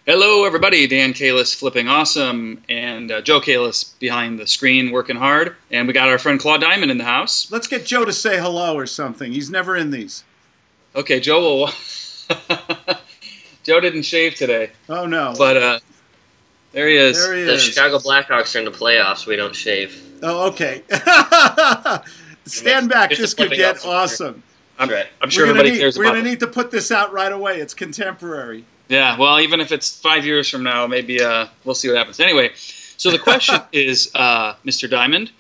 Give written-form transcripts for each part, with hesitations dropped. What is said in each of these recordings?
Hello, everybody. Dan Kalis, Flipping Awesome, and Joe Kalis behind the screen, working hard. And we got our friend Claude Diamond in the house. Let's get Joe to say hello or something. He's never in these. Okay, Joe will. Joe didn't shave today. Oh no! But there he is. There he The is. Chicago Blackhawks are in the playoffs. We don't shave. Oh, okay. Stand back. This could get awesome. I'm sure everybody cares about it. We're going to need to put this out right away. It's contemporary. Yeah, well, even if it's 5 years from now, maybe we'll see what happens. Anyway, so the question is, Mr. Diamond,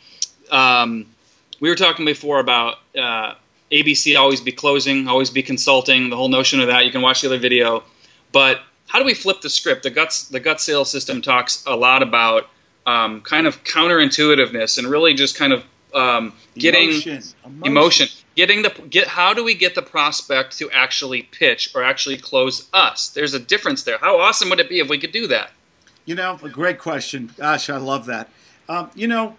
we were talking before about ABC always be closing, always be consulting, the whole notion of that. You can watch the other video. But how do we flip the script? The gut sales system talks a lot about kind of counterintuitiveness and really just kind of getting emotion. How do we get the prospect to actually pitch or actually close us? There's a difference there. How awesome would it be if we could do that? You know, a great question. Gosh, I love that. You know,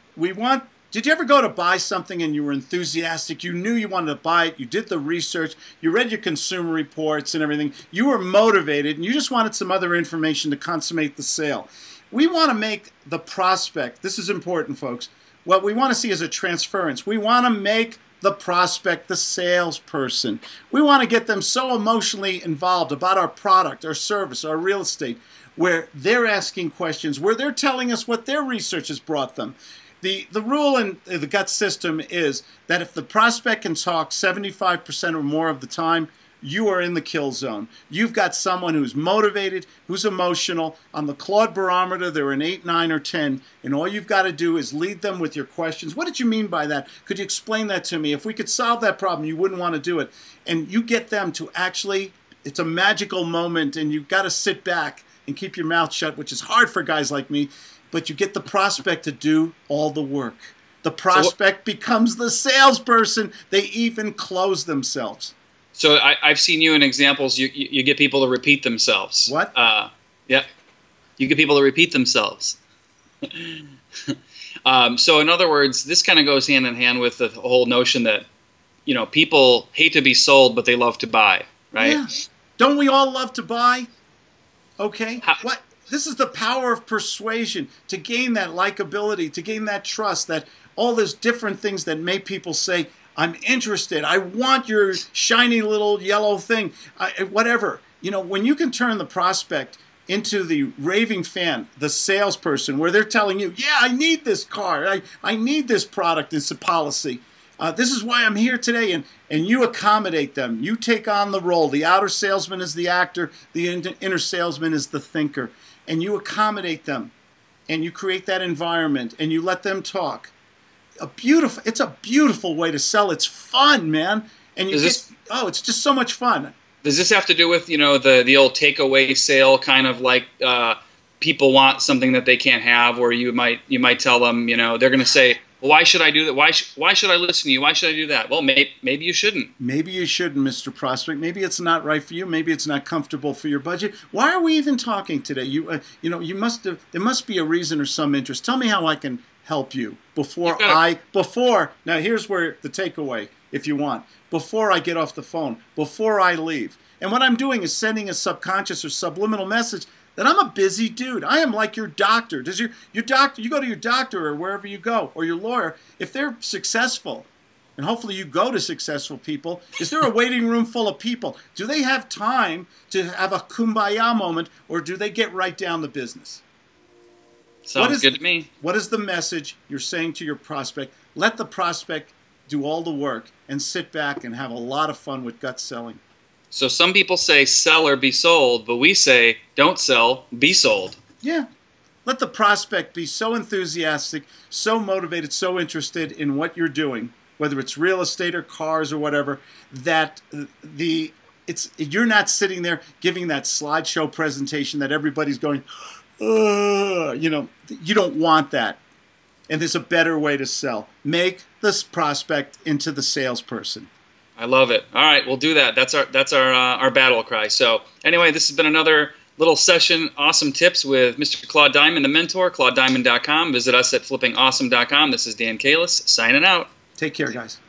did you ever go to buy something and you were enthusiastic? You knew you wanted to buy it. You did the research. You read your consumer reports and everything. You were motivated and you just wanted some other information to consummate the sale. We want to make the prospect, this is important, folks, what we want to see is a transference. We want to make the prospect the salesperson. We want to get them so emotionally involved about our product, our service, our real estate, where they're asking questions, where they're telling us what their research has brought them. The rule in the gut system is that if the prospect can talk 75% or more of the time, you are in the kill zone. You've got someone who's motivated, who's emotional. On the Claude barometer, they're an 8, 9, or 10, and all you've got to do is lead them with your questions. What did you mean by that? Could you explain that to me? If we could solve that problem, you wouldn't want to do it. And you get them to actually, it's a magical moment, and you've got to sit back and keep your mouth shut, which is hard for guys like me, but you get the prospect to do all the work. The prospect becomes the salesperson. They even close themselves. So I've seen you in examples. You get people to repeat themselves. What? Yeah, you get people to repeat themselves. So in other words, this kind of goes hand in hand with the whole notion that people hate to be sold, but they love to buy, right? Yeah. Don't we all love to buy? Okay. What? This is the power of persuasion to gain that likability, to gain that trust, that all those different things that make people say, I'm interested. I want your shiny little yellow thing, whatever. You know, when you can turn the prospect into the raving fan, the salesperson, where they're telling you, yeah, I need this car. I need this product. It's a policy. This is why I'm here today. And you accommodate them. You take on the role. The outer salesman is the actor. The inner salesman is the thinker. And you accommodate them. And you create that environment. And you let them talk. It's a beautiful way to sell. It's fun, man. And it's just so much fun. Does this have to do with the old takeaway sale, kind of like people want something that they can't have, or you might tell them they're going to say, well, why should I do that? Why should I listen to you? Why should I do that? Well, maybe you shouldn't. Maybe you shouldn't, Mr. Prospect. Maybe it's not right for you. Maybe it's not comfortable for your budget. Why are we even talking today? There must be a reason or some interest. Tell me how I can help you now here's where the takeaway, if you want, before I get off the phone, before I leave. And what I'm doing is sending a subconscious or subliminal message that I'm a busy dude. I am like your doctor. Does your doctor, you go to your doctor or wherever you go, or your lawyer, if they're successful, and hopefully you go to successful people, is there a waiting room full of people? Do they have time to have a kumbaya moment, or do they get right down to business? Sounds good to me. What is the message you're saying to your prospect? Let the prospect do all the work and sit back and have a lot of fun with gut selling. So some people say sell or be sold, but we say don't sell, be sold. Yeah. Let the prospect be so enthusiastic, so motivated, so interested in what you're doing, whether it's real estate or cars or whatever, that you're not sitting there giving that slideshow presentation that everybody's going, you don't want that. And there's a better way to sell. Make this prospect into the salesperson. I love it. All right, we'll do that. That's our battle cry. So anyway, this has been another little session, awesome tips with Mr. Claude Diamond, the mentor, ClaudeDiamond.com. Visit us at flippingawesome.com. This is Dan Kalis signing out. Take care, guys.